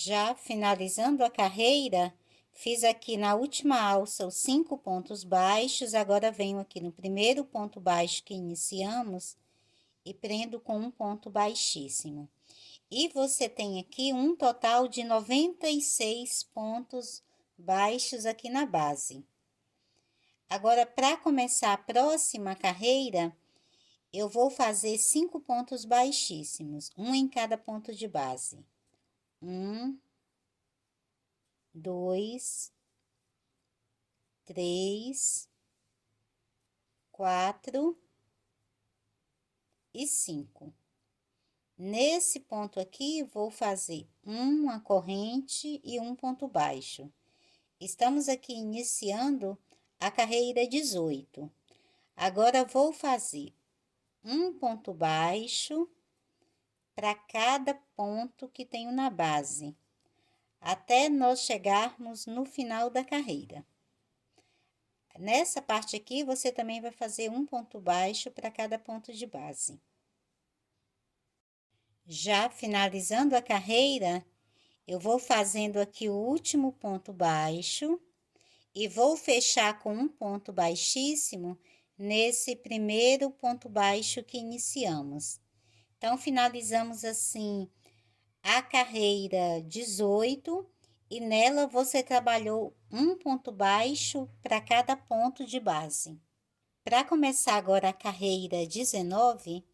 Já finalizando a carreira, fiz aqui na última alça os 5 pontos baixos, agora venho aqui no primeiro ponto baixo que iniciamos e prendo com um ponto baixíssimo. E você tem aqui um total de 96 pontos baixos aqui na base. Agora, para começar a próxima carreira, eu vou fazer 5 pontos baixíssimos, um em cada ponto de base. 1, 2, 3, 4 e 5. Nesse ponto aqui, vou fazer uma corrente e um ponto baixo. Estamos aqui iniciando a carreira 18. Agora, vou fazer um ponto baixo para cada ponto que tenho na base, até nós chegarmos no final da carreira. Nessa parte aqui, você também vai fazer um ponto baixo para cada ponto de base. Já finalizando a carreira, eu vou fazendo aqui o último ponto baixo e vou fechar com um ponto baixíssimo nesse primeiro ponto baixo que iniciamos. Então, finalizamos assim a carreira 18 e nela você trabalhou um ponto baixo para cada ponto de base. Para começar agora a carreira 19,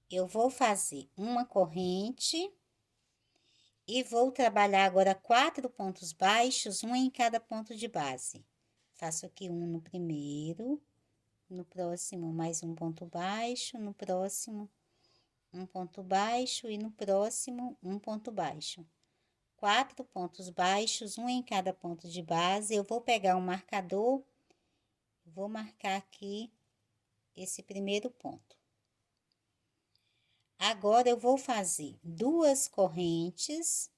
eu vou fazer uma corrente e vou trabalhar agora 4 pontos baixos, um em cada ponto de base. Faço aqui um no primeiro, no próximo mais um ponto baixo, no próximo um ponto baixo e no próximo um ponto baixo. 4 pontos baixos, um em cada ponto de base. Eu vou pegar um marcador, vou marcar aqui esse primeiro ponto. Agora, eu vou fazer 2 correntes.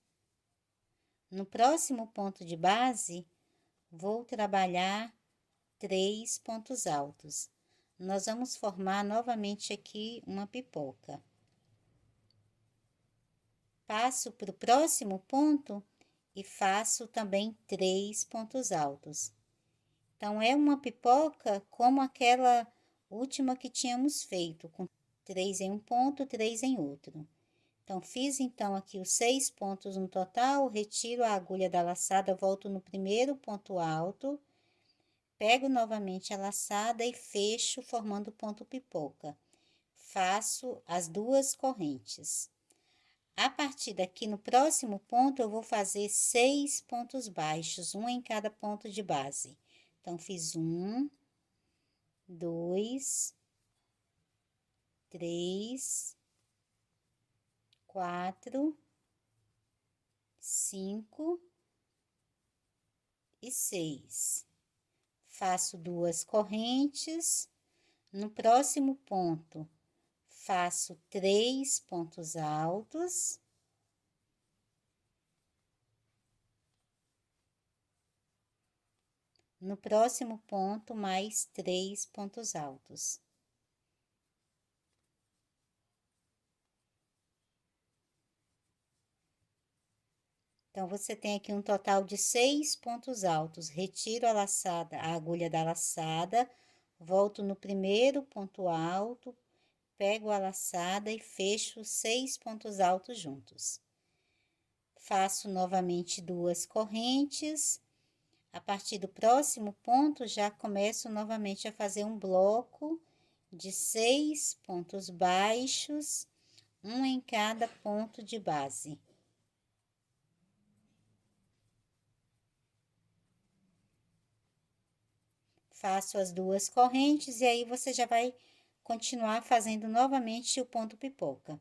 No próximo ponto de base, vou trabalhar 3 pontos altos. Nós vamos formar novamente aqui uma pipoca. Passo para o próximo ponto e faço também 3 pontos altos. Então, é uma pipoca como aquela última que tínhamos feito, com 3 em um ponto, 3 em outro. Então, fiz então aqui os 6 pontos no total, retiro a agulha da laçada, volto no primeiro ponto alto, pego novamente a laçada e fecho formando ponto pipoca. Faço as 2 correntes. A partir daqui, no próximo ponto, eu vou fazer 6 pontos baixos, um em cada ponto de base. Então, fiz 1, 2, 3, 4, 5 e 6. Faço 2 correntes. No próximo ponto, faço 3 pontos altos. No próximo ponto, mais 3 pontos altos. Então, você tem aqui um total de 6 pontos altos. Retiro a laçada, a agulha da laçada, volto no primeiro ponto alto, pego a laçada e fecho 6 pontos altos juntos. Faço novamente 2 correntes. A partir do próximo ponto, já começo novamente a fazer um bloco de 6 pontos baixos, um em cada ponto de base. Faço as 2 correntes e aí você já vai continuar fazendo novamente o ponto pipoca.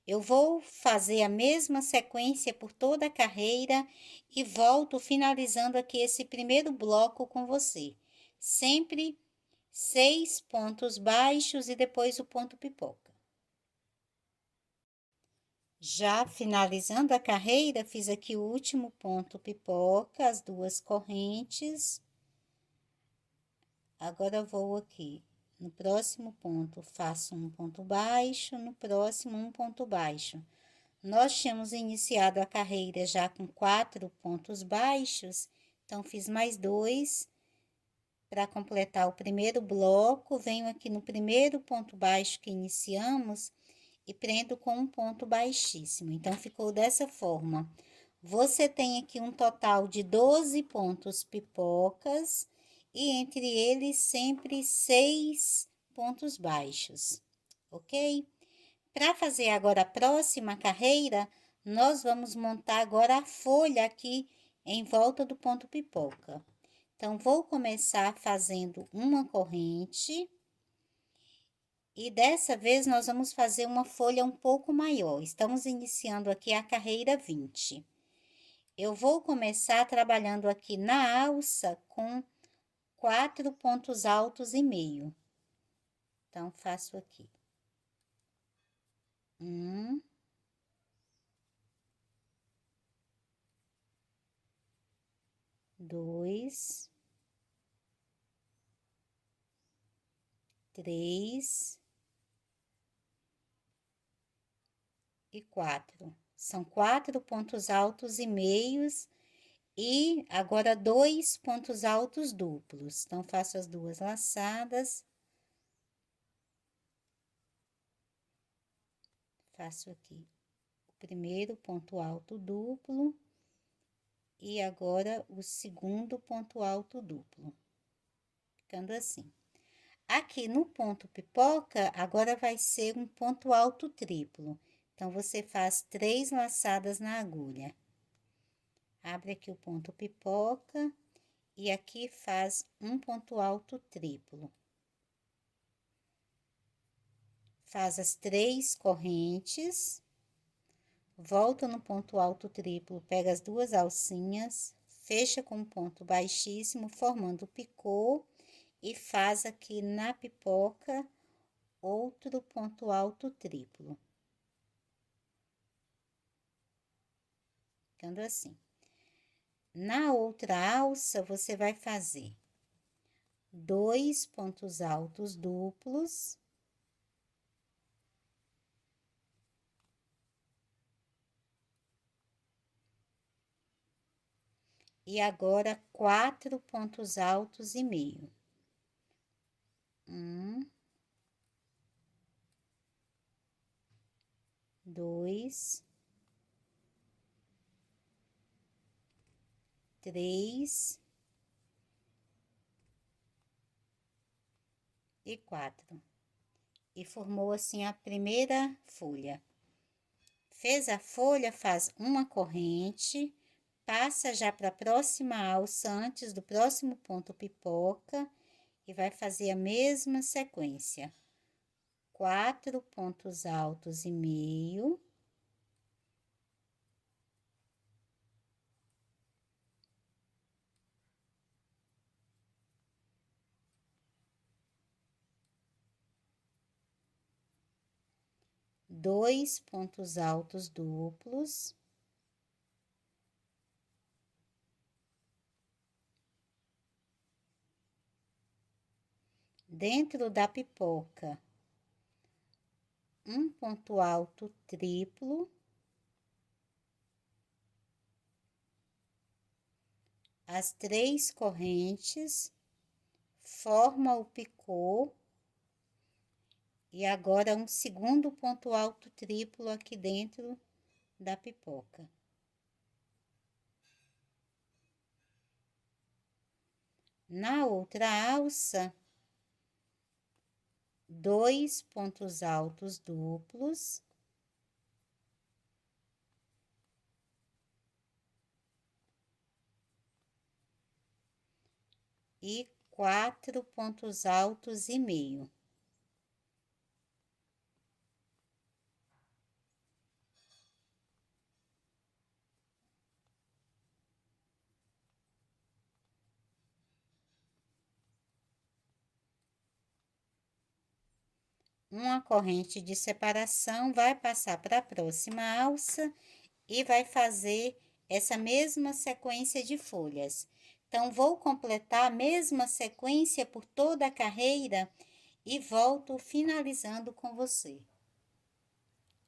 Eu vou fazer a mesma sequência por toda a carreira e volto finalizando aqui esse primeiro bloco com você. Sempre 6 pontos baixos e depois o ponto pipoca. Já finalizando a carreira, fiz aqui o último ponto pipoca, as 2 correntes. Agora, vou aqui no próximo ponto, faço um ponto baixo, no próximo um ponto baixo. Nós tínhamos iniciado a carreira já com 4 pontos baixos, então fiz mais 2 para completar o primeiro bloco. Venho aqui no primeiro ponto baixo que iniciamos e prendo com um ponto baixíssimo. Então, ficou dessa forma. Você tem aqui um total de 12 pontos pipocas e entre eles sempre 6 pontos baixos, ok? Para fazer agora a próxima carreira, nós vamos montar agora a folha aqui em volta do ponto pipoca. Então, vou começar fazendo uma corrente. E dessa vez, nós vamos fazer uma folha um pouco maior. Estamos iniciando aqui a carreira 20. Eu vou começar trabalhando aqui na alça com 4 pontos altos e meio. Então, faço aqui. 1, 2, 3 e 4. São 4 pontos altos e meios e agora 2 pontos altos duplos. Então, faço as 2 laçadas. Faço aqui o primeiro ponto alto duplo e agora o segundo ponto alto duplo, ficando assim. Aqui no ponto pipoca, agora vai ser um ponto alto triplo. Então, você faz 3 laçadas na agulha. Abre aqui o ponto pipoca e aqui faz um ponto alto triplo. Faz as 3 correntes, volta no ponto alto triplo, pega as 2 alcinhas, fecha com um ponto baixíssimo, formando o picô, e faz aqui na pipoca outro ponto alto triplo. Ficando assim. Na outra alça, você vai fazer 2 pontos altos duplos. E agora, 4 pontos altos e meio. 1, 2, 3 e 4. E formou assim a primeira folha. Fez a folha, faz uma corrente, passa já para a próxima alça antes do próximo ponto pipoca e vai fazer a mesma sequência. 4 pontos altos e meio. Dois pontos altos duplos. Dentro da pipoca, um ponto alto triplo. As 3 correntes, forma o picô. E agora, um segundo ponto alto triplo aqui dentro da pipoca. Na outra alça, 2 pontos altos duplos. E 4 pontos altos e meio. Uma corrente de separação, vai passar para a próxima alça e vai fazer essa mesma sequência de folhas. Então, vou completar a mesma sequência por toda a carreira e volto finalizando com você.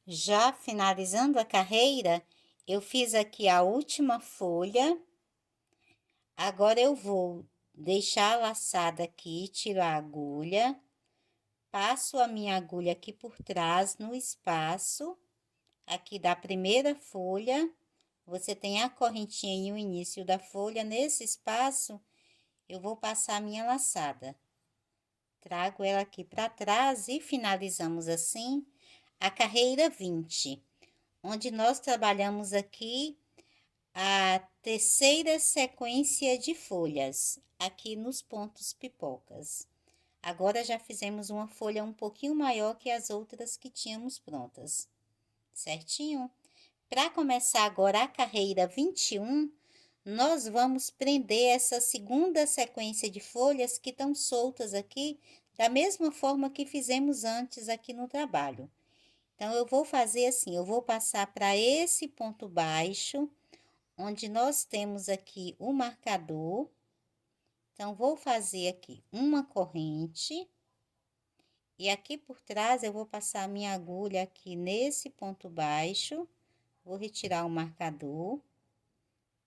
Já finalizando a carreira, eu fiz aqui a última folha. Agora eu vou deixar laçada aqui, tiro a agulha, passo a minha agulha aqui por trás no espaço, aqui da primeira folha, você tem a correntinha e o início da folha, nesse espaço eu vou passar a minha laçada. Trago ela aqui para trás e finalizamos assim a carreira 20, onde nós trabalhamos aqui a terceira sequência de folhas, aqui nos pontos pipocas. Agora já fizemos uma folha um pouquinho maior que as outras que tínhamos prontas, certinho? Para começar agora a carreira 21, nós vamos prender essa segunda sequência de folhas que estão soltas aqui, da mesma forma que fizemos antes aqui no trabalho. Então, eu vou fazer assim, eu vou passar para esse ponto baixo, onde nós temos aqui o marcador. Então, vou fazer aqui uma corrente. E aqui por trás, eu vou passar a minha agulha aqui nesse ponto baixo. Vou retirar o marcador.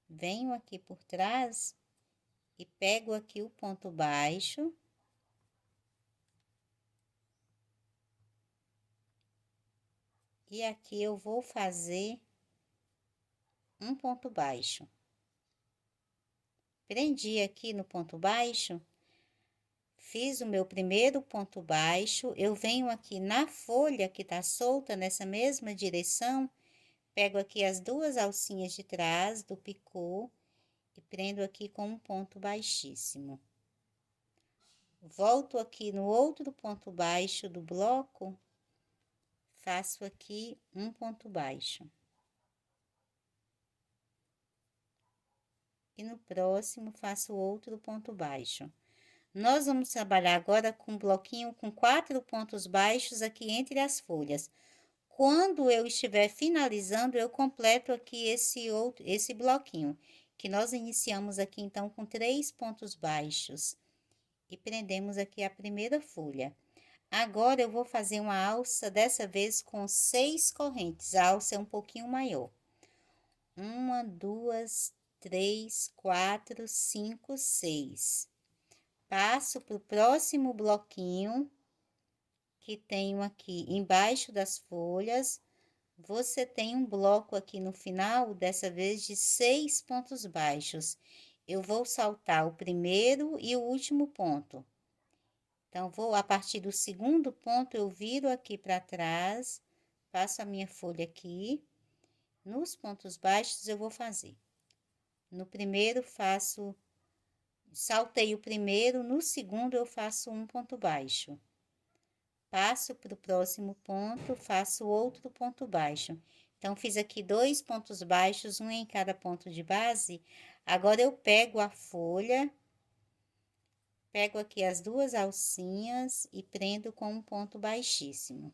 Venho aqui por trás e pego aqui o ponto baixo. E aqui eu vou fazer um ponto baixo. Prendi aqui no ponto baixo, fiz o meu primeiro ponto baixo, eu venho aqui na folha que tá solta, nessa mesma direção, pego aqui as duas alcinhas de trás do picô e prendo aqui com um ponto baixíssimo. Volto aqui no outro ponto baixo do bloco, faço aqui um ponto baixo. E no próximo faço outro ponto baixo. Nós vamos trabalhar agora com um bloquinho com 4 pontos baixos aqui entre as folhas. Quando eu estiver finalizando, eu completo aqui esse bloquinho, que nós iniciamos aqui então com 3 pontos baixos. E prendemos aqui a primeira folha. Agora, eu vou fazer uma alça, dessa vez com 6 correntes. A alça é um pouquinho maior. 1, 2, 3, 4, 5, 6. Passo para o próximo bloquinho, que tenho aqui embaixo das folhas. Você tem um bloco aqui no final, dessa vez de 6 pontos baixos. Eu vou saltar o primeiro e o último ponto. Então, vou, a partir do segundo ponto, eu viro aqui para trás, passo a minha folha aqui. Nos pontos baixos, eu vou fazer. No primeiro, saltei o primeiro, no segundo, eu faço um ponto baixo. Passo para o próximo ponto, faço outro ponto baixo. Então, fiz aqui 2 pontos baixos, um em cada ponto de base. Agora, eu pego a folha, pego aqui as duas alcinhas e prendo com um ponto baixíssimo.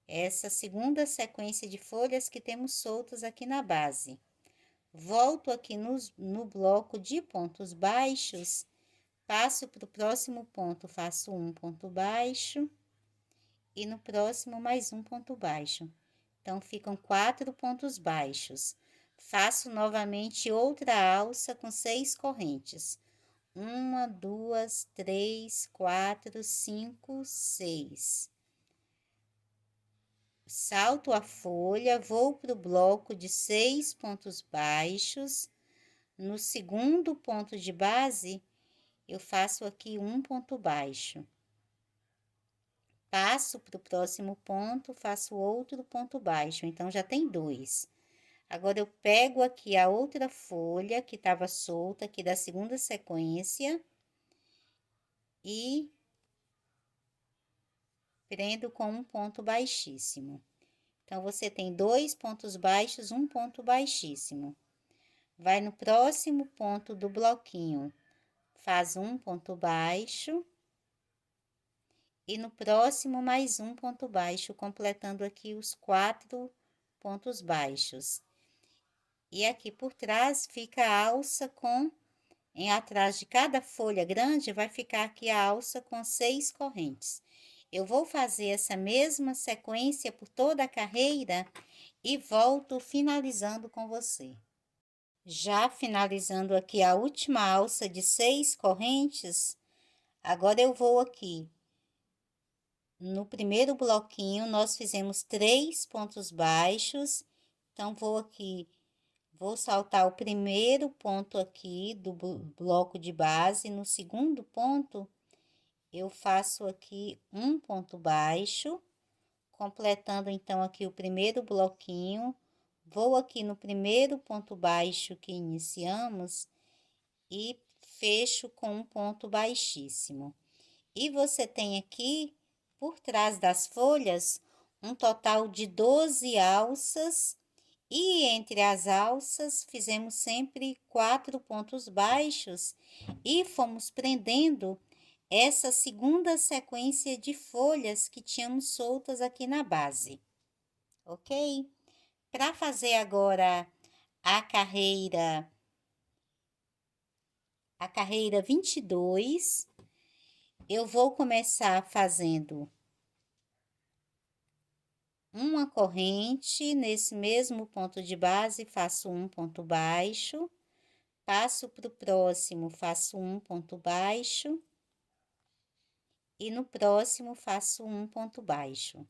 Essa segunda sequência de folhas que temos soltas aqui na base. Volto aqui no bloco de pontos baixos, passo para o próximo ponto, faço um ponto baixo. E no próximo, mais um ponto baixo. Então, ficam 4 pontos baixos. Faço novamente outra alça com 6 correntes. 1, 2, 3, 4, 5, 6. Salto a folha, vou para o bloco de 6 pontos baixos. No segundo ponto de base, eu faço aqui um ponto baixo. Passo para o próximo ponto, faço outro ponto baixo, então já tem 2. Agora, eu pego aqui a outra folha que estava solta aqui da segunda sequência e prendo com um ponto baixíssimo. Então, você tem 2 pontos baixos, um ponto baixíssimo. Vai no próximo ponto do bloquinho, faz um ponto baixo. E no próximo, mais um ponto baixo, completando aqui os 4 pontos baixos. E aqui por trás fica a alça atrás de cada folha grande, vai ficar aqui a alça com 6 correntes. Eu vou fazer essa mesma sequência por toda a carreira e volto finalizando com você. Já finalizando aqui a última alça de 6 correntes, agora eu vou aqui. No primeiro bloquinho, nós fizemos 3 pontos baixos, então vou aqui, vou saltar o primeiro ponto aqui do bloco de base. No segundo ponto, eu faço aqui um ponto baixo, completando então aqui o primeiro bloquinho. Vou aqui no primeiro ponto baixo que iniciamos e fecho com um ponto baixíssimo. E você tem aqui, por trás das folhas, um total de 12 alças, e entre as alças fizemos sempre 4 pontos baixos e fomos prendendo essa segunda sequência de folhas que tínhamos soltas aqui na base, ok? Para fazer agora a carreira 22, eu vou começar fazendo uma corrente nesse mesmo ponto de base, faço um ponto baixo, passo para o próximo, faço um ponto baixo, e no próximo faço um ponto baixo.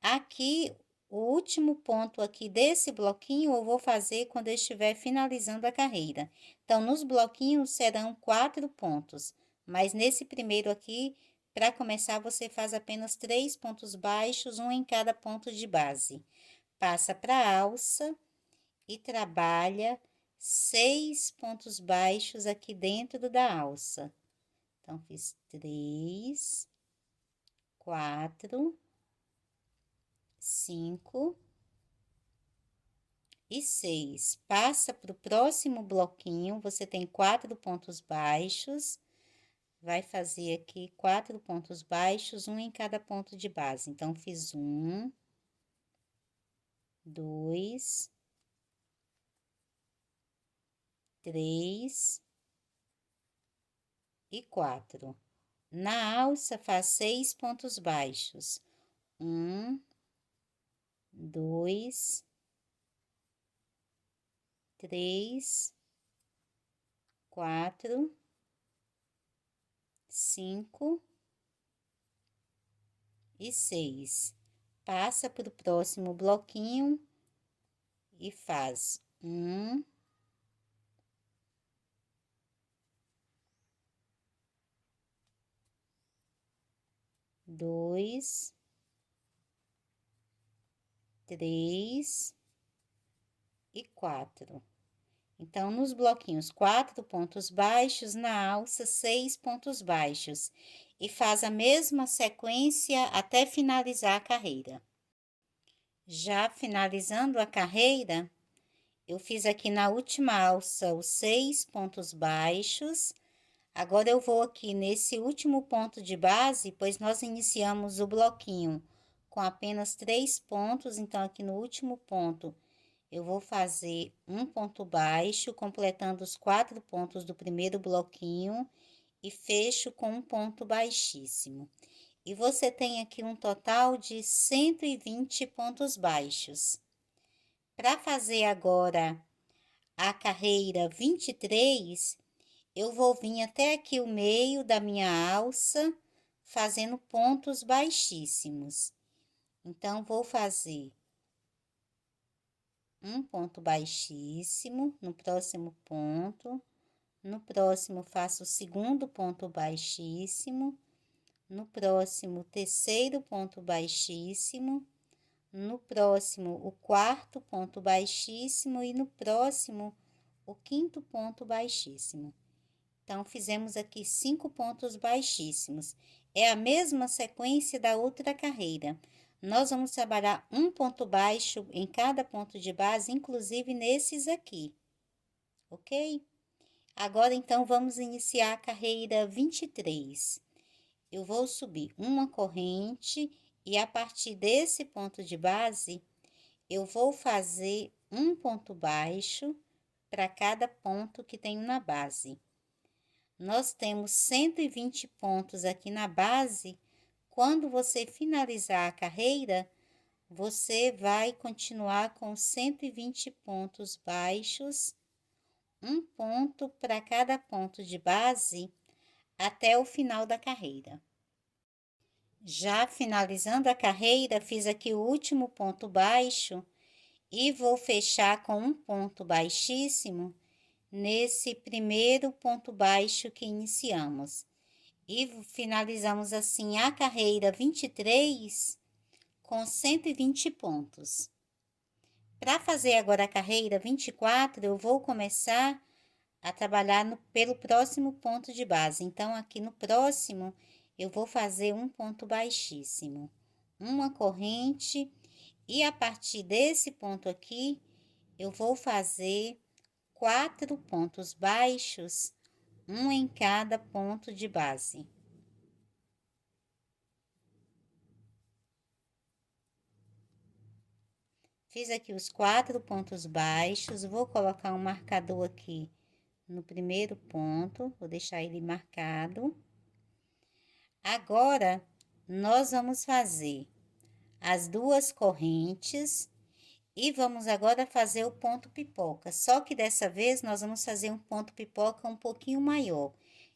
Aqui, o último ponto aqui desse bloquinho eu vou fazer quando eu estiver finalizando a carreira. Então, nos bloquinhos serão 4 pontos, mas nesse primeiro aqui, para começar, você faz apenas 3 pontos baixos, um em cada ponto de base. Passa para a alça e trabalha 6 pontos baixos aqui dentro da alça. Então, fiz 3, 4, 5 e 6. Passa para o próximo bloquinho, você tem 4 pontos baixos, vai fazer aqui 4 pontos baixos, um em cada ponto de base. Então, fiz 1, 2, 3 e 4. Na alça, faz 6 pontos baixos. 1, 2, 3, 4, 5 e 6. Passa para o próximo bloquinho e faz 1, 2, 3 e 4. Então, nos bloquinhos, 4 pontos baixos, na alça, 6 pontos baixos. E faz a mesma sequência até finalizar a carreira. Já finalizando a carreira, eu fiz aqui na última alça os 6 pontos baixos. Agora, eu vou aqui nesse último ponto de base, pois nós iniciamos o bloquinho com apenas 3 pontos. Então, aqui no último ponto, eu vou fazer um ponto baixo, completando os 4 pontos do primeiro bloquinho e fecho com um ponto baixíssimo. E você tem aqui um total de 120 pontos baixos. Para fazer agora a carreira 23, eu vou vir até aqui o meio da minha alça, fazendo pontos baixíssimos. Então, vou fazer um ponto baixíssimo no próximo ponto, no próximo faço o segundo ponto baixíssimo, no próximo terceiro ponto baixíssimo, no próximo o quarto ponto baixíssimo e no próximo o quinto ponto baixíssimo. Então, fizemos aqui 5 pontos baixíssimos. É a mesma sequência da outra carreira. Nós vamos trabalhar um ponto baixo em cada ponto de base, inclusive nesses aqui, ok? Agora, então, vamos iniciar a carreira 23. Eu vou subir uma corrente e a partir desse ponto de base, eu vou fazer um ponto baixo para cada ponto que tenho na base. Nós temos 120 pontos aqui na base, Quando você finalizar a carreira, você vai continuar com 120 pontos baixos, um ponto para cada ponto de base, até o final da carreira. Já finalizando a carreira, fiz aqui o último ponto baixo e vou fechar com um ponto baixíssimo nesse primeiro ponto baixo que iniciamos. E finalizamos assim a carreira 23 com 120 pontos. Para fazer agora a carreira 24, eu vou começar a trabalhar pelo próximo ponto de base. Então, aqui no próximo, eu vou fazer um ponto baixíssimo, uma corrente, e a partir desse ponto aqui, eu vou fazer 4 pontos baixos, um em cada ponto de base. Fiz aqui os 4 pontos baixos, vou colocar um marcador aqui no primeiro ponto, vou deixar ele marcado. Agora, nós vamos fazer as 2 correntes e vamos agora fazer o ponto pipoca. Só que dessa vez, nós vamos fazer um ponto pipoca um pouquinho maior.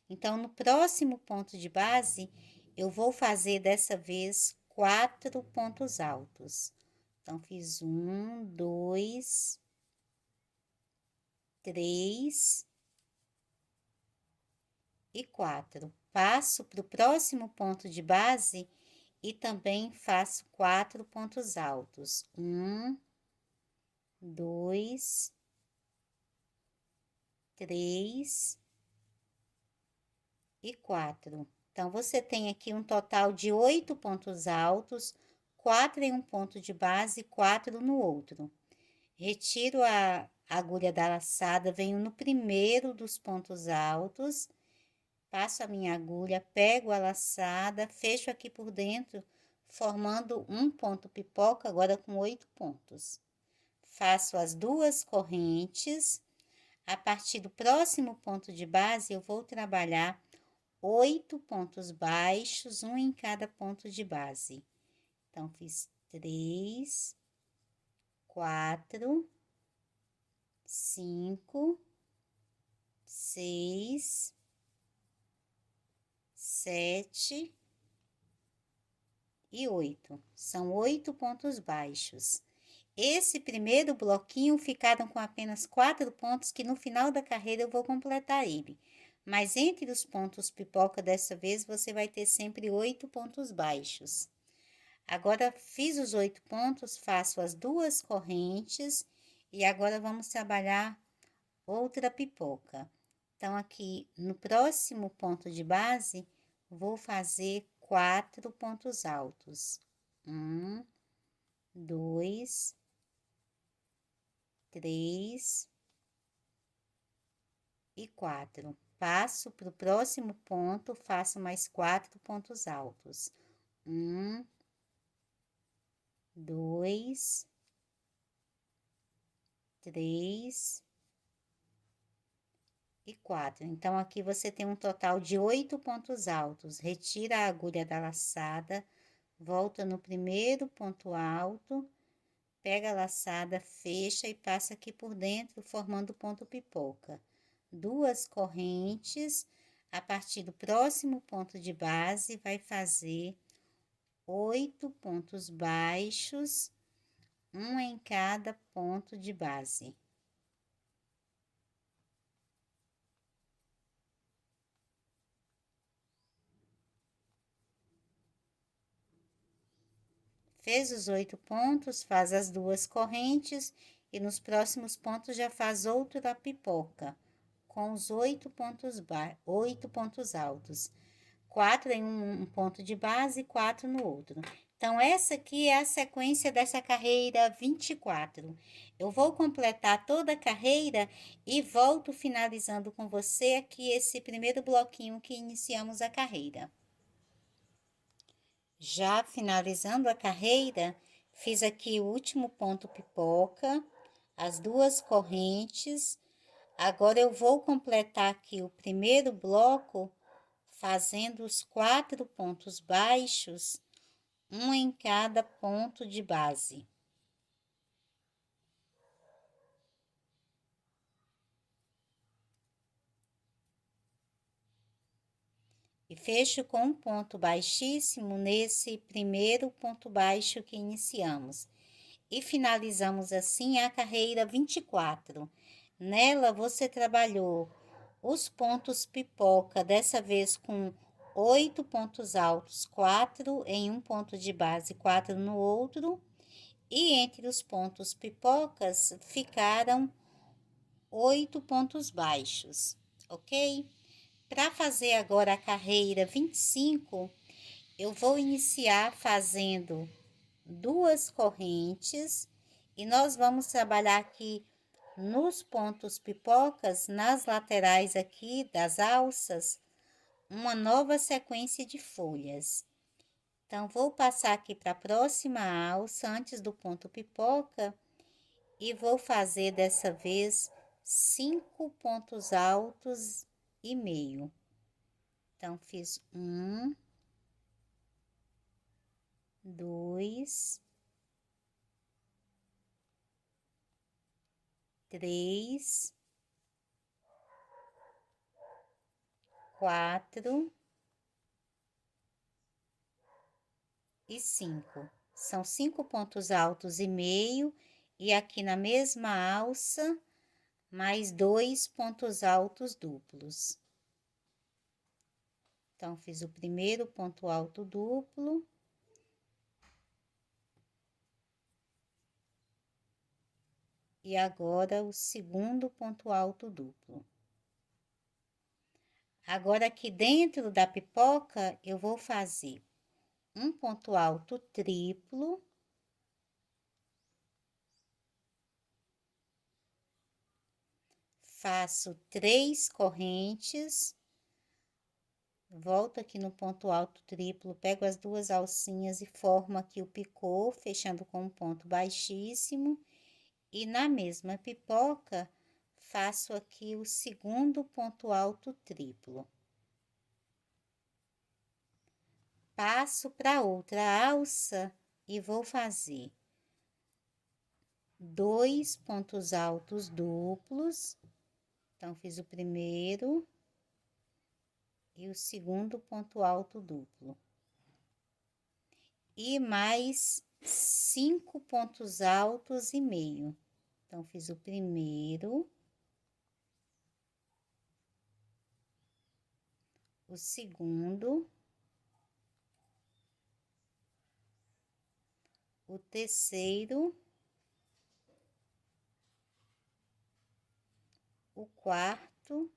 Então, no próximo ponto de base, eu vou fazer dessa vez 4 pontos altos. Então, fiz 1, 2, 3 e 4. Passo para o próximo ponto de base e também faço 4 pontos altos. 1, 2, 3 e 4. Então, você tem aqui um total de 8 pontos altos, 4 em um ponto de base e 4 no outro. Retiro a agulha da laçada, venho no primeiro dos pontos altos, passo a minha agulha, pego a laçada, fecho aqui por dentro, formando um ponto pipoca, agora com 8 pontos. Faço as 2 correntes. A partir do próximo ponto de base, eu vou trabalhar 8 pontos baixos, um em cada ponto de base. Então, fiz 3, 4, 5, 6, 7 e 8. São 8 pontos baixos. Esse primeiro bloquinho ficaram com apenas 4 pontos, que no final da carreira eu vou completar ele. Mas entre os pontos pipoca, dessa vez, você vai ter sempre 8 pontos baixos. Agora, fiz os 8 pontos, faço as 2 correntes e agora vamos trabalhar outra pipoca. Então, aqui no próximo ponto de base, vou fazer 4 pontos altos. 1, 2, 3 e 4. Passo para o próximo ponto, faço mais 4 pontos altos. 1, 2, 3 e 4. Então, aqui você tem um total de 8 pontos altos. Retira a agulha da laçada, volta no primeiro ponto alto, pega a laçada, fecha e passa aqui por dentro, formando o ponto pipoca. 2 correntes, a partir do próximo ponto de base, vai fazer 8 pontos baixos, um em cada ponto de base. Fez os 8 pontos, faz as 2 correntes e nos próximos pontos já faz outra pipoca com os 8 pontos altos. 4 em um ponto de base e 4 no outro. Então, essa aqui é a sequência dessa carreira 24. Eu vou completar toda a carreira e volto finalizando com você aqui esse primeiro bloquinho que iniciamos a carreira. Já finalizando a carreira, fiz aqui o último ponto pipoca, as 2 correntes. Agora, eu vou completar aqui o primeiro bloco fazendo os 4 pontos baixos, um em cada ponto de base. E fecho com um ponto baixíssimo nesse primeiro ponto baixo que iniciamos. E finalizamos assim a carreira 24. Nela, você trabalhou os pontos pipoca, dessa vez com 8 pontos altos, 4 em um ponto de base, 4 no outro. E entre os pontos pipocas ficaram 8 pontos baixos, ok? Para fazer agora a carreira 25, eu vou iniciar fazendo 2 correntes e nós vamos trabalhar aqui nos pontos pipocas, nas laterais aqui das alças, uma nova sequência de folhas. Então, vou passar aqui para a próxima alça, antes do ponto pipoca, e vou fazer dessa vez 5 pontos altos e meio. Então, fiz 1, 2, 3, 4 e 5. São 5 pontos altos e meio, e aqui na mesma alça, mais 2 pontos altos duplos. Então, fiz o primeiro ponto alto duplo. E agora, o segundo ponto alto duplo. Agora, aqui dentro da pipoca, eu vou fazer um ponto alto triplo. Faço 3 correntes. Volto aqui no ponto alto triplo, pego as 2 alcinhas e formo aqui o picô, fechando com um ponto baixíssimo. E na mesma pipoca, faço aqui o segundo ponto alto triplo. Passo para outra alça e vou fazer 2 pontos altos duplos. Então, fiz o primeiro e o segundo ponto alto duplo. E mais 5 pontos altos e meio. Então, fiz o primeiro, o segundo, o terceiro, o quarto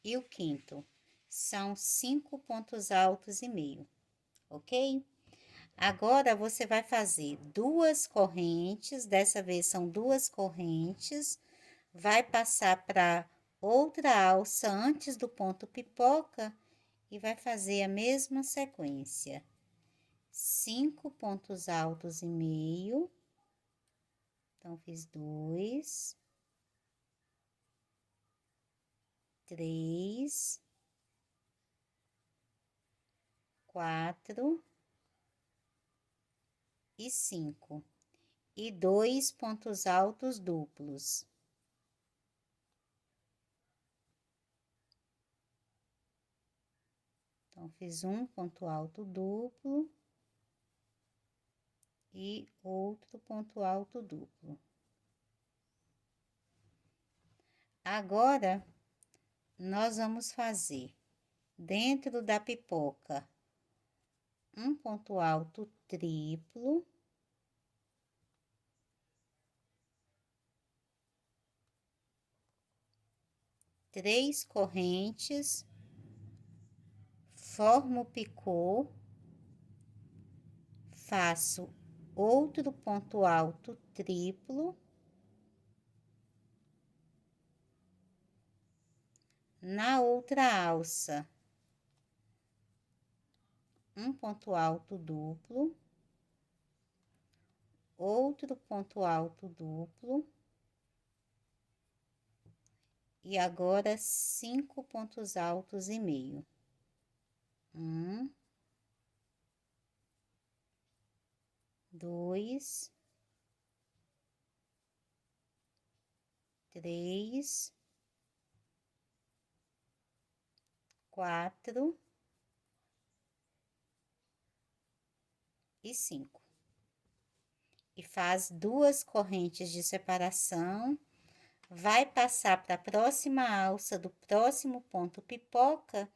e o quinto. São 5 pontos altos e meio, ok? Agora, você vai fazer 2 correntes, dessa vez são 2 correntes, vai passar para outra alça antes do ponto pipoca e vai fazer a mesma sequência. 5 pontos altos e meio. Então, fiz 2, 3, 4 e 5. E 2 pontos altos duplos. Então, fiz um ponto alto duplo e outro ponto alto duplo. Agora, nós vamos fazer dentro da pipoca um ponto alto triplo, três correntes, formo o picô, faço outro ponto alto triplo, na outra alça, um ponto alto duplo, outro ponto alto duplo, E agora 5 pontos altos e meio. 1, 2, 3, 4 e 5. E faz 2 correntes de separação, vai passar para a próxima alça do próximo ponto pipoca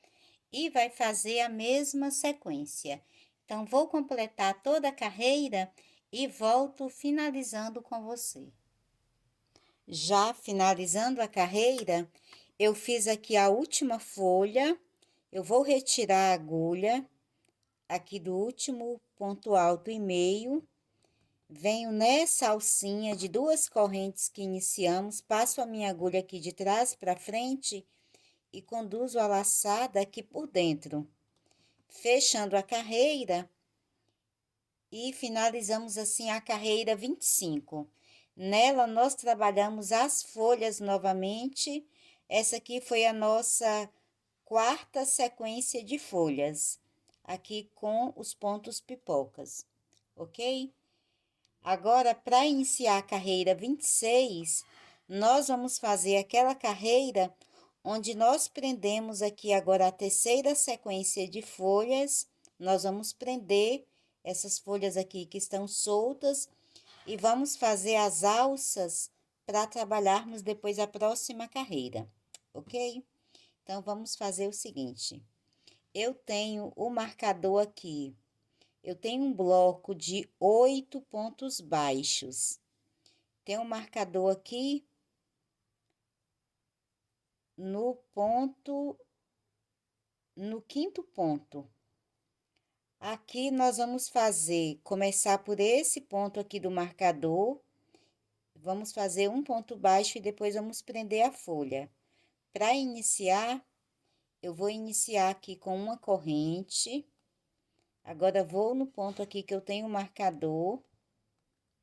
e vai fazer a mesma sequência. Então, vou completar toda a carreira e volto finalizando com você. Já finalizando a carreira, eu fiz aqui a última folha, eu vou retirar a agulha aqui do último ponto alto e meio, venho nessa alcinha de 2 correntes que iniciamos, passo a minha agulha aqui de trás para frente e conduzo a laçada aqui por dentro, fechando a carreira e finalizamos assim a carreira 25. Nela, nós trabalhamos as folhas novamente. Essa aqui foi a nossa 4ª sequência de folhas, aqui com os pontos pipocas, ok? Agora, para iniciar a carreira 26, nós vamos fazer aquela carreira onde nós prendemos aqui agora a 3ª sequência de folhas. Nós vamos prender essas folhas aqui que estão soltas e vamos fazer as alças para trabalharmos depois a próxima carreira, ok? Então, vamos fazer o seguinte. Eu tenho o marcador aqui. Eu tenho um bloco de 8 pontos baixos. Tem um marcador aqui no 5º ponto. Aqui nós vamos começar por esse ponto aqui do marcador. Vamos fazer um ponto baixo e depois vamos prender a folha. Para iniciar, eu vou iniciar aqui com uma corrente. Agora, vou no ponto aqui que eu tenho o marcador,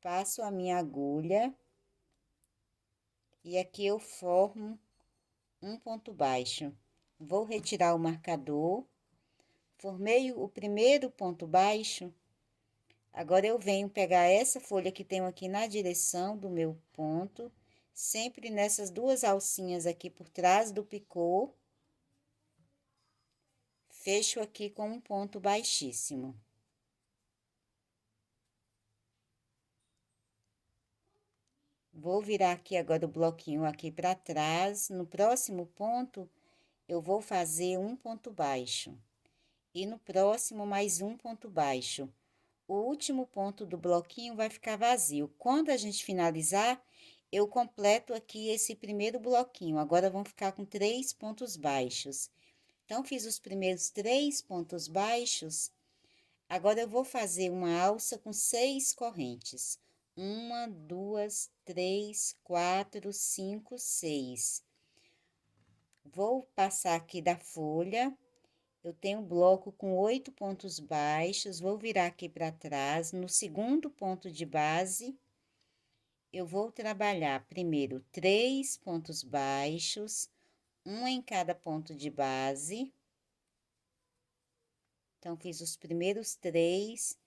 passo a minha agulha e aqui eu formo um ponto baixo. Vou retirar o marcador, formei o primeiro ponto baixo. Agora, eu venho pegar essa folha que tenho aqui na direção do meu ponto, sempre nessas 2 alcinhas aqui por trás do picô, fecho aqui com um ponto baixíssimo. Vou virar aqui agora o bloquinho aqui para trás. No próximo ponto, eu vou fazer um ponto baixo. E no próximo, mais um ponto baixo. O último ponto do bloquinho vai ficar vazio. Quando a gente finalizar, eu completo aqui esse primeiro bloquinho. Agora, vão ficar com 3 pontos baixos. Então, fiz os primeiros 3 pontos baixos. Agora, eu vou fazer uma alça com 6 correntes. 1, 2, 3, 4, 5, 6. Vou passar aqui da folha. Eu tenho um bloco com 8 pontos baixos, vou virar aqui para trás. No segundo ponto de base, eu vou trabalhar primeiro 3 pontos baixos, um em cada ponto de base. Então, fiz os primeiros 3,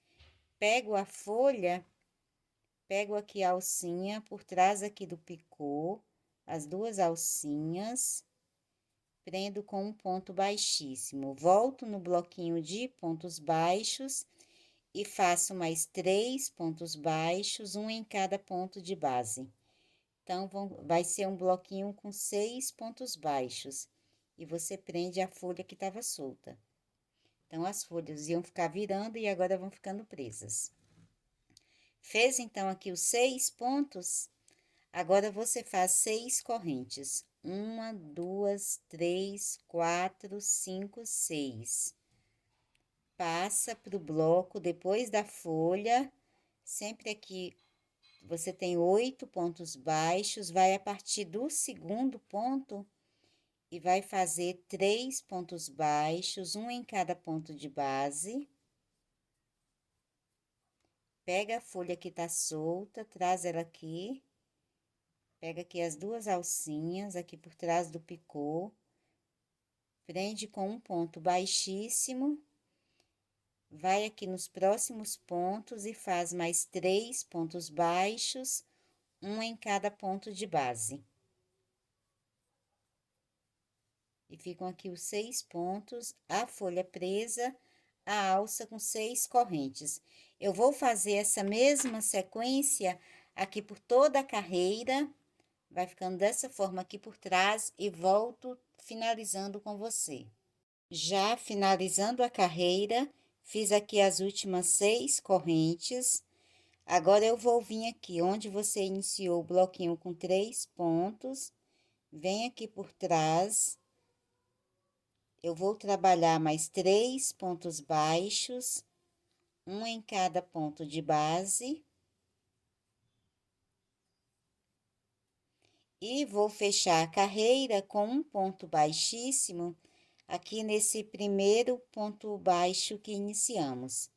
pego a folha, pego aqui a alcinha por trás aqui do picô, as 2 alcinhas, prendo com um ponto baixíssimo, volto no bloquinho de pontos baixos e faço mais 3 pontos baixos, um em cada ponto de base. Então, vai ser um bloquinho com 6 pontos baixos e você prende a folha que estava solta. Então, as folhas iam ficar virando e agora vão ficando presas. Fez, então, aqui os 6 pontos, agora você faz 6 correntes. 1, 2, 3, 4, 5, 6. Passa para o bloco depois da folha, sempre aqui você tem 8 pontos baixos, vai a partir do segundo ponto e vai fazer 3 pontos baixos, um em cada ponto de base. Pega a folha que tá solta, traz ela aqui Pega aqui as duas alcinhas, aqui por trás do picô, prende com um ponto baixíssimo, vai aqui nos próximos pontos e faz mais 3 pontos baixos, um em cada ponto de base. E ficam aqui os 6 pontos, a folha presa, a alça com 6 correntes. Eu vou fazer essa mesma sequência aqui por toda a carreira, vai ficando dessa forma aqui por trás e volto finalizando com você. Já finalizando a carreira, fiz aqui as últimas 6 correntes. Agora, eu vou vir aqui onde você iniciou o bloquinho com 3 pontos, vem aqui por trás. Eu vou trabalhar mais 3 pontos baixos, um em cada ponto de base. E vou fechar a carreira com um ponto baixíssimo aqui nesse primeiro ponto baixo que iniciamos.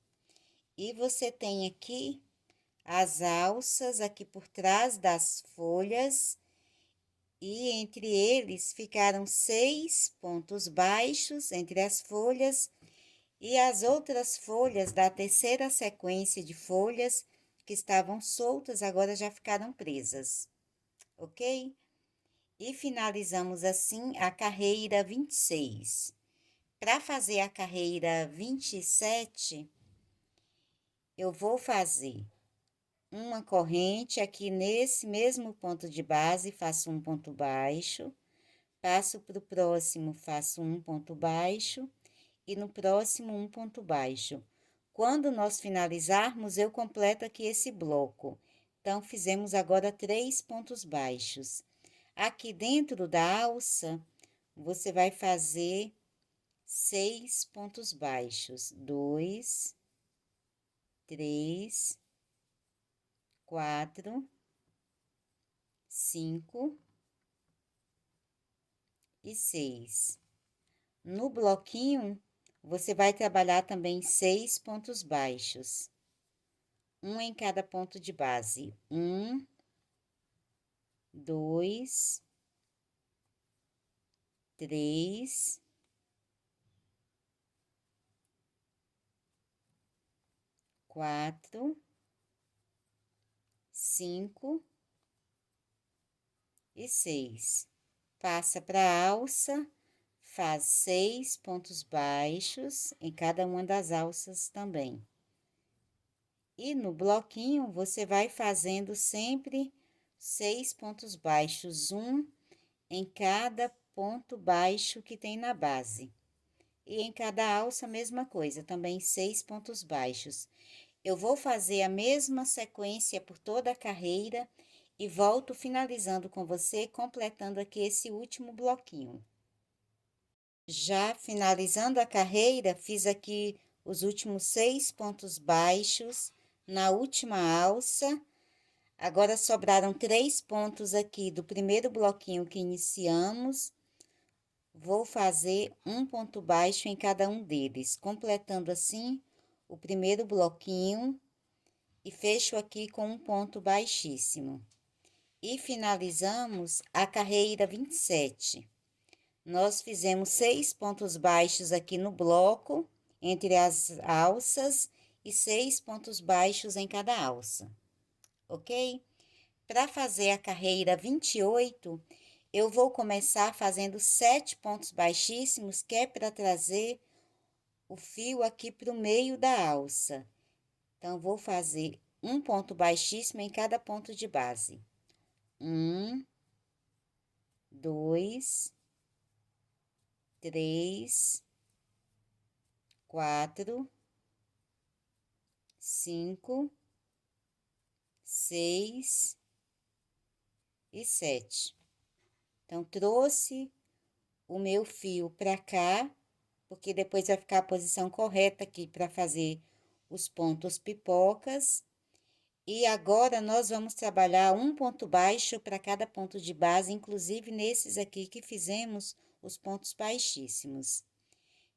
E você tem aqui as alças aqui por trás das folhas, e entre eles ficaram 6 pontos baixos entre as folhas, e as outras folhas da terceira sequência de folhas que estavam soltas agora já ficaram presas, ok? E finalizamos assim a carreira 26. Para fazer a carreira 27, eu vou fazer uma corrente aqui nesse mesmo ponto de base, faço um ponto baixo, passo para o próximo, faço um ponto baixo, e no próximo um ponto baixo. Quando nós finalizarmos, eu completo aqui esse bloco. Então, fizemos agora 3 pontos baixos. Aqui dentro da alça, você vai fazer 6 pontos baixos. 2, 3, 4, 5 e 6. No bloquinho, você vai trabalhar também 6 pontos baixos, um em cada ponto de base. 1, 2, 3, 4, 5 e 6. Passa para a alça, faz 6 pontos baixos em cada uma das alças também. E no bloquinho, você vai fazendo sempre 6 pontos baixos, um em cada ponto baixo que tem na base. E em cada alça, a mesma coisa, também 6 pontos baixos. Eu vou fazer a mesma sequência por toda a carreira e volto finalizando com você, completando aqui esse último bloquinho. Já finalizando a carreira, fiz aqui os últimos 6 pontos baixos na última alça. Agora, sobraram 3 pontos aqui do primeiro bloquinho que iniciamos. Vou fazer um ponto baixo em cada um deles, completando assim o primeiro bloquinho e fecho aqui com um ponto baixíssimo. E finalizamos a carreira 27. Nós fizemos 6 pontos baixos aqui no bloco, entre as alças, e 6 pontos baixos em cada alça, ok? Para fazer a carreira 28, eu vou começar fazendo 7 pontos baixíssimos, que é para trazer o fio aqui para o meio da alça. Então, vou fazer um ponto baixíssimo em cada ponto de base. 1, 2, 3, 4, 5, 6 e 7. Então, trouxe o meu fio para cá, porque depois vai ficar a posição correta aqui para fazer os pontos pipocas. E agora, nós vamos trabalhar um ponto baixo para cada ponto de base, inclusive nesses aqui que fizemos os pontos baixíssimos.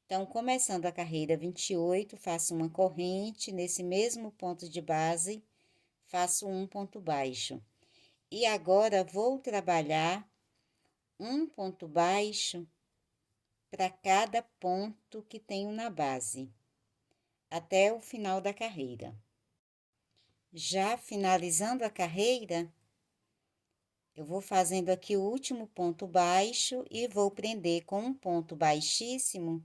Então, começando a carreira 28, faço uma corrente nesse mesmo ponto de base, faço um ponto baixo. E agora, vou trabalhar um ponto baixo para cada ponto que tenho na base, até o final da carreira. Já finalizando a carreira, eu vou fazendo aqui o último ponto baixo e vou prender com um ponto baixíssimo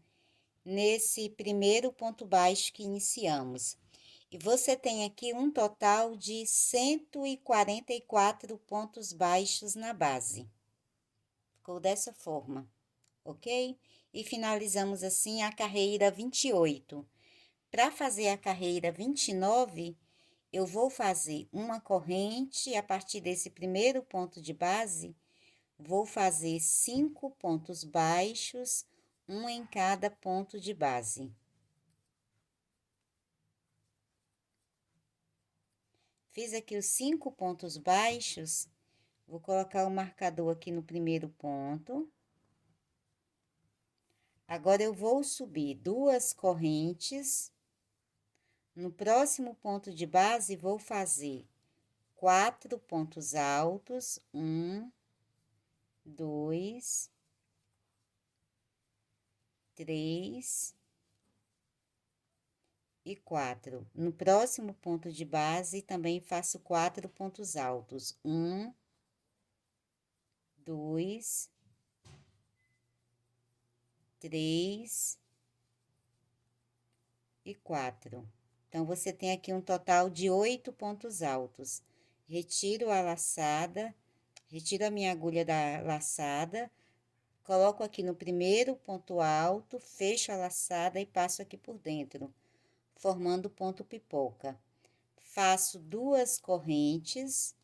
nesse primeiro ponto baixo que iniciamos. E você tem aqui um total de 144 pontos baixos na base. Ficou dessa forma, ok? E finalizamos assim a carreira 28. Para fazer a carreira 29, eu vou fazer uma corrente a partir desse primeiro ponto de base, vou fazer 5 pontos baixos, um em cada ponto de base. Fiz aqui os 5 pontos baixos, vou colocar o marcador aqui no primeiro ponto. Agora, eu vou subir 2 correntes. No próximo ponto de base, vou fazer 4 pontos altos, 1, 2, 3 e 4. No próximo ponto de base, também faço 4 pontos altos, 1, 2, 3 e 4. Então, você tem aqui um total de 8 pontos altos. Retiro a laçada, retiro a minha agulha da laçada, coloco aqui no primeiro ponto alto, fecho a laçada e passo aqui por dentro, formando ponto pipoca. Faço 2 correntes.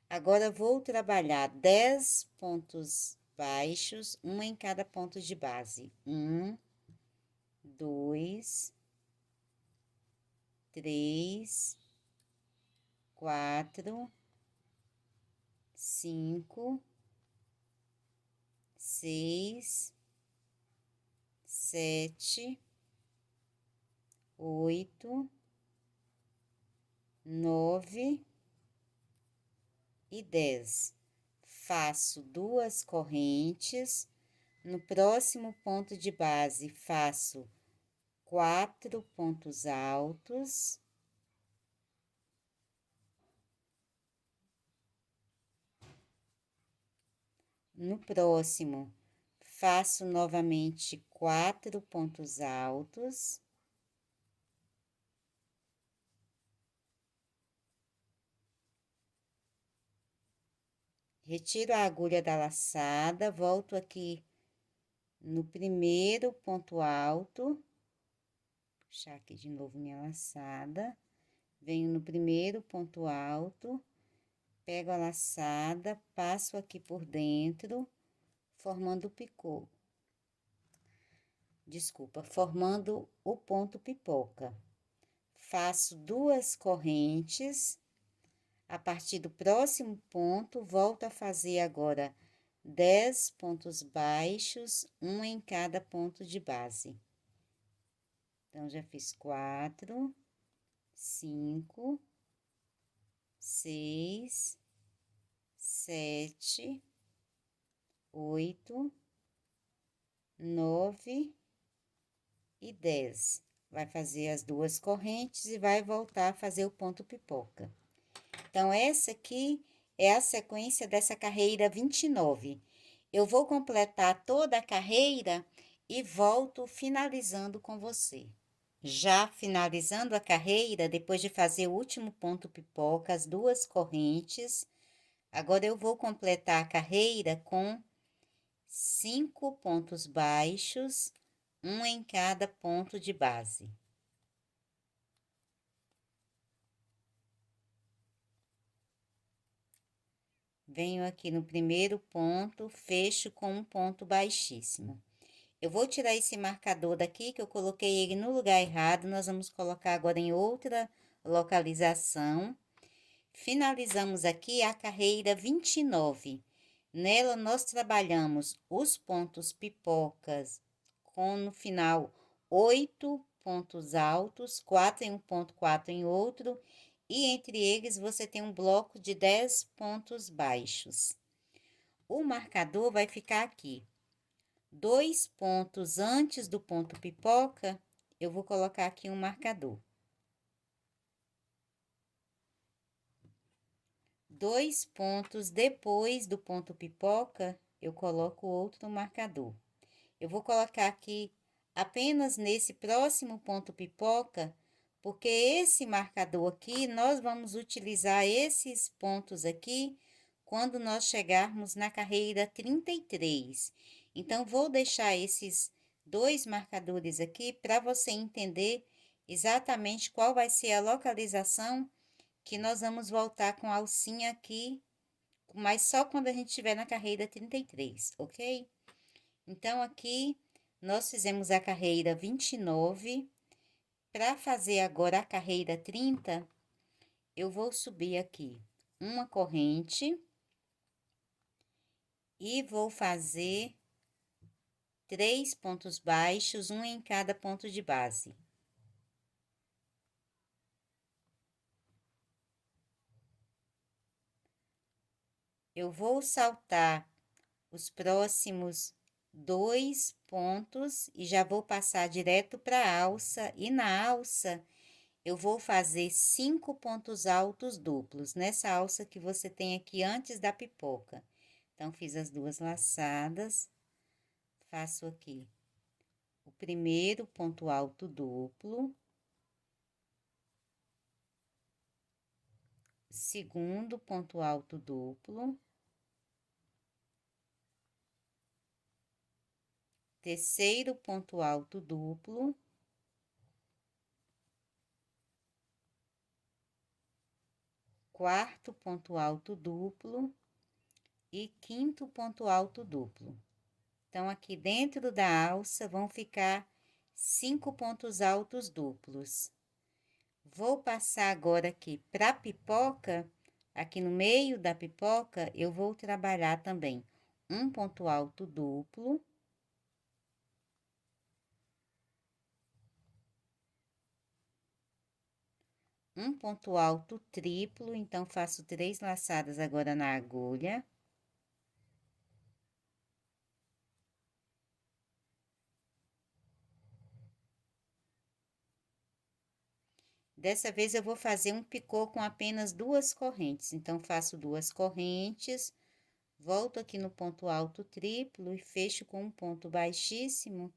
Agora, vou trabalhar 10 pontos baixos, um em cada ponto de base. 1, 2, 3, 4, 5, 6, 7, 8, 9 e 10. Faço 2 correntes. No próximo ponto de base, faço 4 pontos altos. No próximo, faço novamente 4 pontos altos. Retiro a agulha da laçada, volto aqui no primeiro ponto alto. Puxar aqui de novo minha laçada. Venho no primeiro ponto alto, pego a laçada, passo aqui por dentro, formando o picô. Desculpa, formando o ponto pipoca. Faço 2 correntes. A partir do próximo ponto, volto a fazer agora 10 pontos baixos, um em cada ponto de base. Então, já fiz 4, 5, 6, 7, 8, 9 e 10. Vai fazer as 2 correntes e vai voltar a fazer o ponto pipoca. Então, essa aqui é a sequência dessa carreira 29. Eu vou completar toda a carreira e volto finalizando com você. Já finalizando a carreira, depois de fazer o último ponto pipoca, as 2 correntes, agora eu vou completar a carreira com 5 pontos baixos, um em cada ponto de base. Venho aqui no primeiro ponto, fecho com um ponto baixíssimo. Eu vou tirar esse marcador daqui, que eu coloquei ele no lugar errado, nós vamos colocar agora em outra localização. Finalizamos aqui a carreira 29. Nela, nós trabalhamos os pontos pipocas com, no final, 8 pontos altos, 4 em um ponto, 4 em outro, e entre eles você tem um bloco de 10 pontos baixos. O marcador vai ficar aqui. 2 pontos antes do ponto pipoca, eu vou colocar aqui um marcador. 2 pontos depois do ponto pipoca, eu coloco outro marcador. Eu vou colocar aqui apenas nesse próximo ponto pipoca, porque esse marcador aqui, nós vamos utilizar esses pontos aqui quando nós chegarmos na carreira 33. Então, vou deixar esses 2 marcadores aqui para você entender exatamente qual vai ser a localização que nós vamos voltar com a alcinha aqui, mas só quando a gente estiver na carreira 33, ok? Então, aqui nós fizemos a carreira 29. Para fazer agora a carreira 30, eu vou subir aqui uma corrente e vou fazer 3 pontos baixos, um em cada ponto de base. Eu vou saltar os próximos 2 pontos e já vou passar direto para a alça, e na alça eu vou fazer 5 pontos altos duplos, nessa alça que você tem aqui antes da pipoca. Então, fiz as 2 laçadas, faço aqui o primeiro ponto alto duplo, segundo ponto alto duplo, terceiro ponto alto duplo, quarto ponto alto duplo e quinto ponto alto duplo. Então, aqui dentro da alça vão ficar 5 pontos altos duplos. Vou passar agora aqui para pipoca, aqui no meio da pipoca, eu vou trabalhar também um ponto alto duplo, um ponto alto triplo, então faço 3 laçadas agora na agulha. Dessa vez eu vou fazer um picô com apenas 2 correntes, então faço 2 correntes, volto aqui no ponto alto triplo e fecho com um ponto baixíssimo,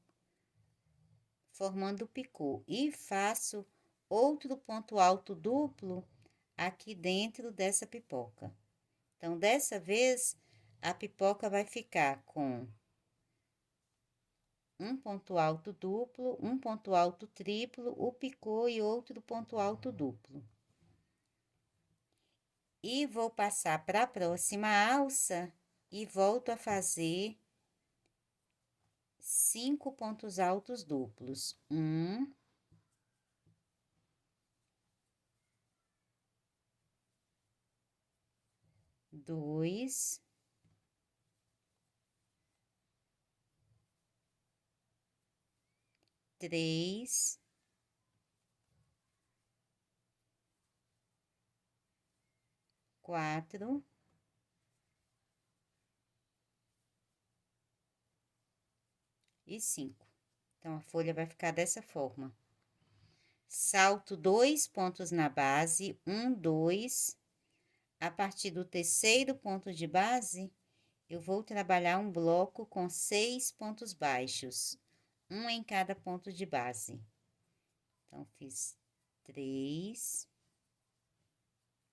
formando o picô, e faço outro ponto alto duplo aqui dentro dessa pipoca. Então, dessa vez, a pipoca vai ficar com um ponto alto duplo, um ponto alto triplo, o picô e outro ponto alto duplo. E vou passar para a próxima alça e volto a fazer 5 pontos altos duplos. 1, 2, 3, 4, e 5. Então, a folha vai ficar dessa forma. Salto 2 pontos na base, 1, 2. A partir do terceiro ponto de base, eu vou trabalhar um bloco com 6 pontos baixos, um em cada ponto de base. Então, fiz 3,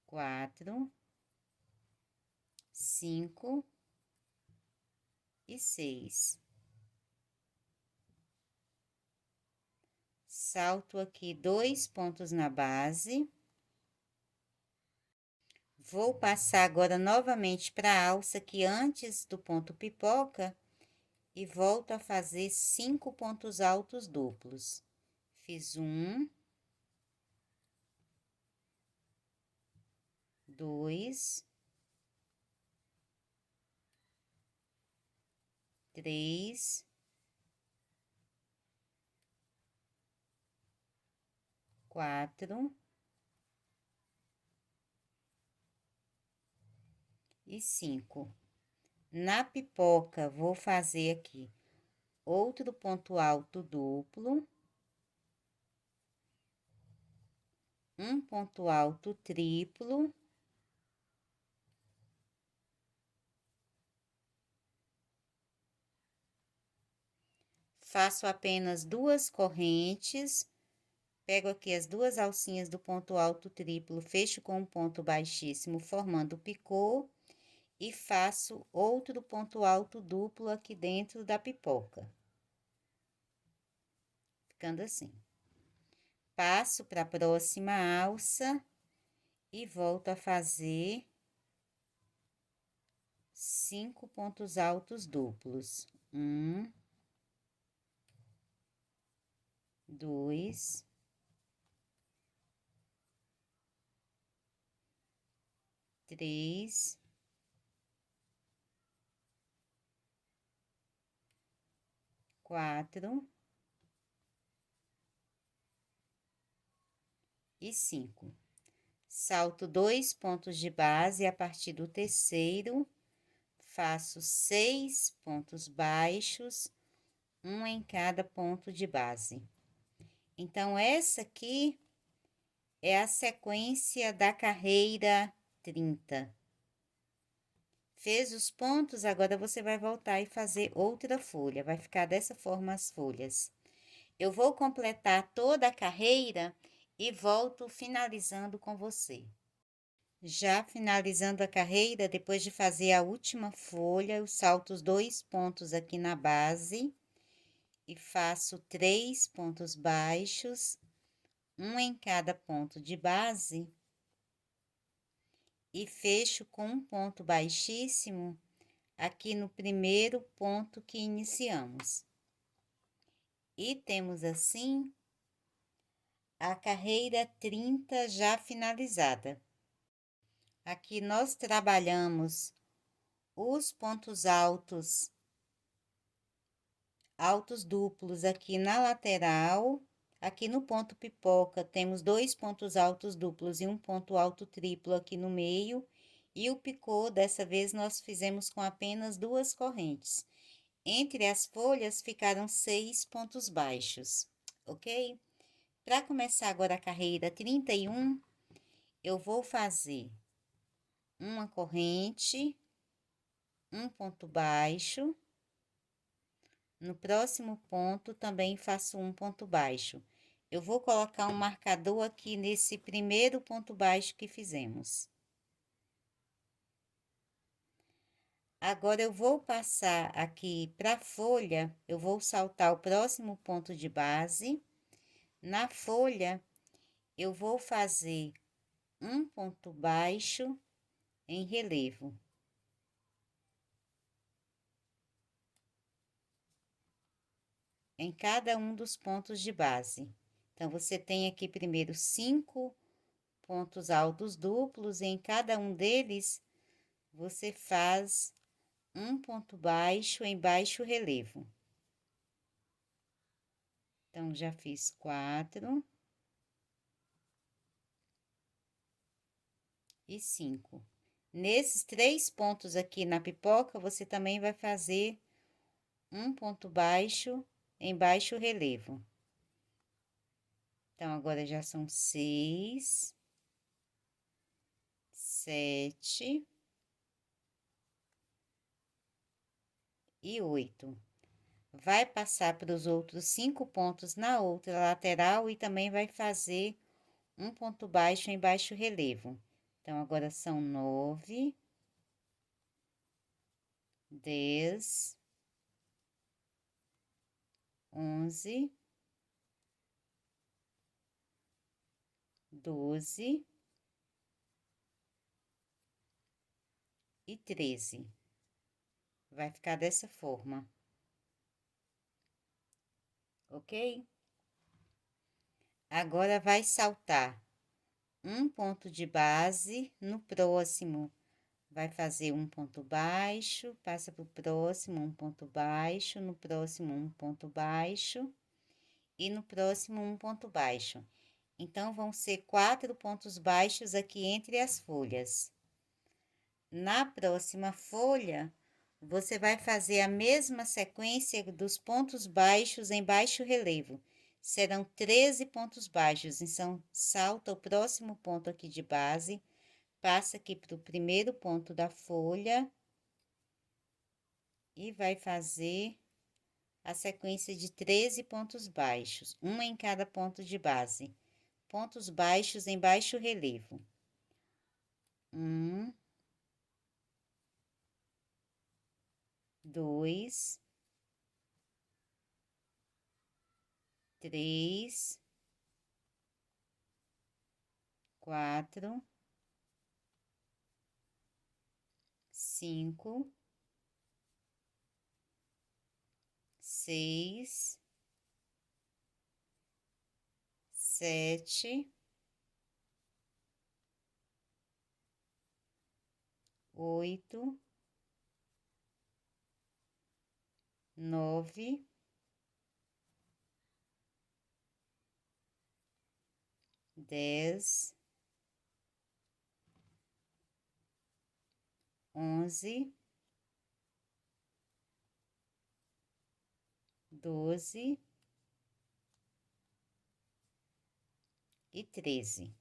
4, 5 e 6. Salto aqui 2 pontos na base. Vou passar agora novamente para a alça aqui antes do ponto pipoca e volto a fazer 5 pontos altos duplos. Fiz 1, 2, 3, 4 e 5. Na pipoca, vou fazer aqui outro ponto alto duplo, um ponto alto triplo, faço apenas 2 correntes, pego aqui as 2 alcinhas do ponto alto triplo, fecho com um ponto baixíssimo, formando o picô, e faço outro ponto alto duplo aqui dentro da pipoca. Ficando assim. Passo para a próxima alça e volto a fazer 5 pontos altos duplos. 1, 2, 3, 4 e 5. Salto 2 pontos de base, e a partir do terceiro, faço 6 pontos baixos, um em cada ponto de base. Então, essa aqui é a sequência da carreira 30. Fez os pontos, agora você vai voltar e fazer outra folha, vai ficar dessa forma as folhas. Eu vou completar toda a carreira e volto finalizando com você. Já finalizando a carreira, depois de fazer a última folha, eu salto os 2 pontos aqui na base e faço 3 pontos baixos, um em cada ponto de base, e fecho com um ponto baixíssimo aqui no primeiro ponto que iniciamos. E temos assim a carreira 30 já finalizada. Aqui nós trabalhamos os pontos altos duplos aqui na lateral. Aqui no ponto pipoca temos 2 pontos altos duplos e um ponto alto triplo aqui no meio. E o picô, dessa vez, nós fizemos com apenas 2 correntes. Entre as folhas ficaram 6 pontos baixos, ok? Para começar agora a carreira 31, eu vou fazer uma corrente, um ponto baixo. No próximo ponto, também faço um ponto baixo. Eu vou colocar um marcador aqui nesse primeiro ponto baixo que fizemos. Agora, eu vou passar aqui para a folha, eu vou saltar o próximo ponto de base. Na folha, eu vou fazer um ponto baixo em relevo. Em cada um dos pontos de base. Então, você tem aqui primeiro 5 pontos altos duplos, e em cada um deles, você faz um ponto baixo em baixo relevo. Então, já fiz 4 e 5. Nesses 3 pontos aqui na pipoca, você também vai fazer um ponto baixo em baixo relevo. Então, agora já são 6, 7 e 8. Vai passar para os outros 5 pontos na outra lateral e também vai fazer um ponto baixo em baixo relevo. Então, agora são 9, 10, 11, 12 e 13. Vai ficar dessa forma. Ok? Agora, vai saltar um ponto de base, no próximo, vai fazer um ponto baixo, passa para o próximo, um ponto baixo, no próximo, um ponto baixo, e no próximo, um ponto baixo. Então, vão ser 4 pontos baixos aqui entre as folhas. Na próxima folha, você vai fazer a mesma sequência dos pontos baixos em baixo relevo. Serão 13 pontos baixos, então salta o próximo ponto aqui de base, passa aqui para o primeiro ponto da folha e vai fazer a sequência de 13 pontos baixos, um em cada ponto de base. Pontos baixos em baixo relevo. 1, 2, 3, 4, 5, 6, 7, 8, 9, 10, 11, 12 e 13.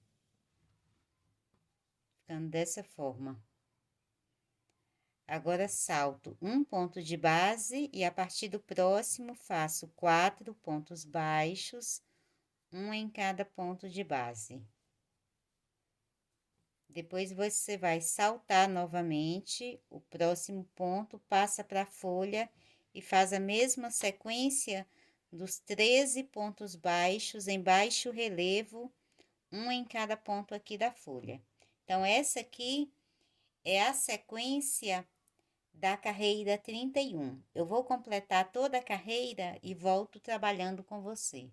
Ficando dessa forma. Agora, salto um ponto de base e a partir do próximo faço 4 pontos baixos, um em cada ponto de base. Depois, você vai saltar novamente o próximo ponto, passa para a folha e faz a mesma sequência dos 13 pontos baixos em baixo relevo, um em cada ponto aqui da folha. Então, essa aqui é a sequência da carreira 31. Eu vou completar toda a carreira e volto trabalhando com você.